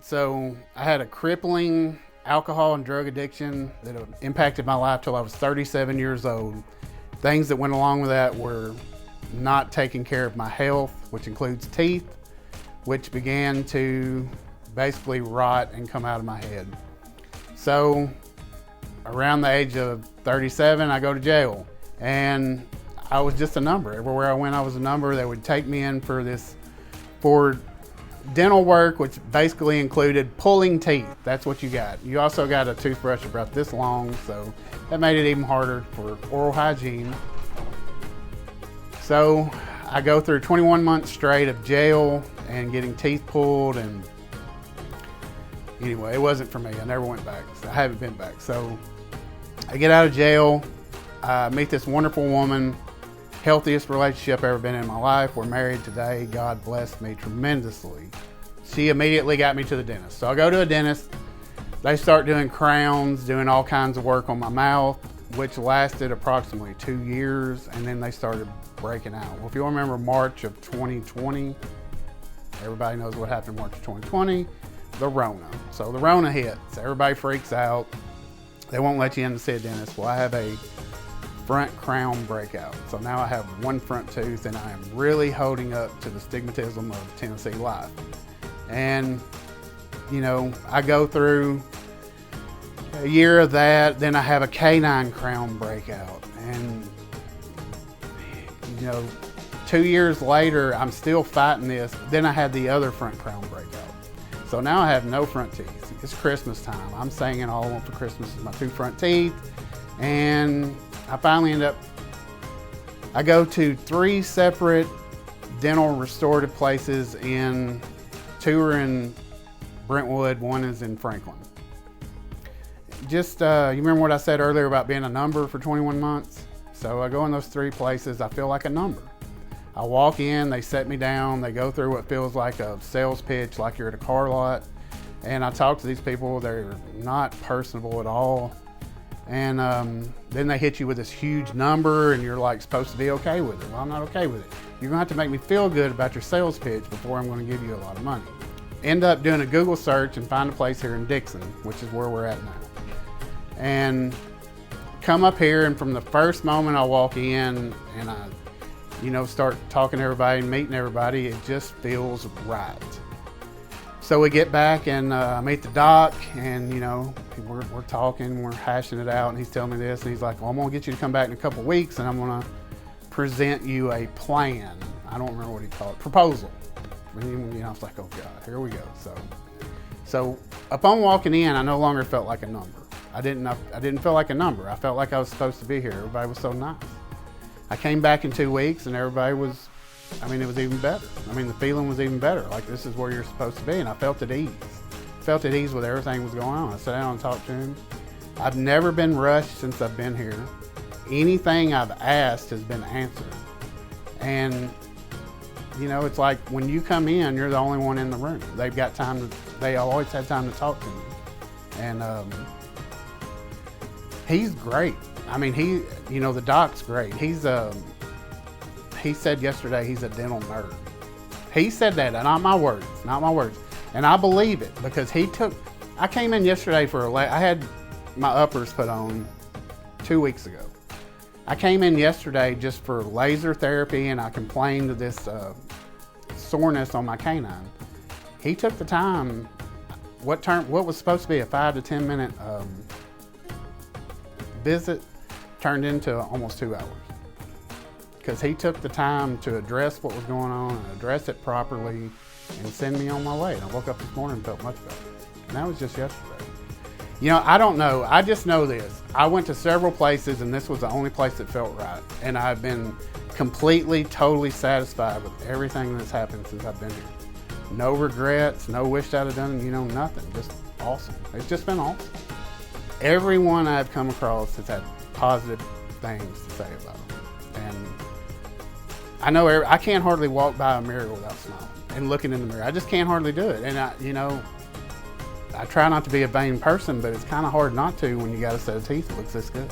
So I had a crippling alcohol and drug addiction that impacted my life till I was 37 years old. Things that went along with that were not taking care of my health, which includes teeth, which began to basically rot and come out of my head. So around the age of 37, I go to jail, and I was just a number. Everywhere I went, I was a number. They would take me in for dental work, which basically included pulling teeth. That's what you got. You also got a toothbrush about this long, so that made it even harder for oral hygiene. So I go through 21 months straight of jail and getting teeth pulled, and anyway, it wasn't for me. I never went back. So I haven't been back. So I get out of jail, I meet this wonderful woman, healthiest relationship I've ever been in my life. We're married today. God blessed me tremendously. She immediately got me to the dentist. So I go to a dentist. They start doing crowns, doing all kinds of work on my mouth, which lasted approximately 2 years, and then they started breaking out. Well, if you remember March of 2020, everybody knows what happened in March of 2020, the Rona. So the Rona hits, everybody freaks out. They won't let you in to see a dentist. Well, I have a front crown breakout. So now I have one front tooth, and I am really holding up to the stigmatism of Tennessee life. And, you know, I go through a year of that, then I have a canine crown breakout. And, you know, 2 years later, I'm still fighting this. Then I had the other front crown breakout. So now I have no front teeth. It's Christmas time. I'm saying all I want for Christmas is my 2 front teeth. And I finally I go to 3 separate dental restorative places 2 are in Brentwood, 1 is in Franklin. Just, you remember what I said earlier about being a number for 21 months? So I go in those 3 places, I feel like a number. I walk in, they set me down, they go through what feels like a sales pitch, like you're at a car lot. And I talk to these people, they're not personable at all. And then they hit you with this huge number, and you're like supposed to be okay with it. Well, I'm not okay with it. You're gonna have to make me feel good about your sales pitch before I'm gonna give you a lot of money. End up doing a Google search and find a place here in Dixon, which is where we're at now. And come up here, and from the first moment I walk in and I, you know, start talking to everybody and meeting everybody, it just feels right. So we get back and I meet the doc, and you know, we're talking, we're hashing it out, and he's telling me this, and he's like, well, I'm gonna get you to come back in a couple weeks, and I'm gonna present you a plan. I don't remember what he called it, proposal. And, you know, I was like, oh God, here we go. So upon walking in, I no longer felt like a number. I didn't feel like a number. I felt like I was supposed to be here. Everybody was so nice. I came back in 2 weeks, and everybody was, I mean, it was even better. I mean, the feeling was even better. Like, this is where you're supposed to be. And I felt at ease. Felt at ease with everything that was going on. I sat down and talked to him. I've never been rushed since I've been here. Anything I've asked has been answered. And, you know, it's like when you come in, you're the only one in the room. They've got time they always had time to talk to me. And he's great. I mean, you know, the doc's great. He said yesterday he's a dental nerd. He said that, and not my words. And I believe it, because I came in yesterday I had my uppers put on 2 weeks ago. I came in yesterday just for laser therapy, and I complained of this soreness on my canine. He took the time, what was supposed to be a 5 to 10 minute visit turned into almost 2 hours. Because he took the time to address what was going on and address it properly and send me on my way. And I woke up this morning and felt much better. And that was just yesterday. You know, I don't know. I just know this. I went to several places, and this was the only place that felt right. And I've been completely, totally satisfied with everything that's happened since I've been here. No regrets, no wish I'd have done, you know, nothing. Just awesome. It's just been awesome. Everyone I've come across has had positive things to say about them. And I know I can't hardly walk by a mirror without smiling and looking in the mirror. I just can't hardly do it. And I try not to be a vain person, but it's kind of hard not to when you got a set of teeth that looks this good.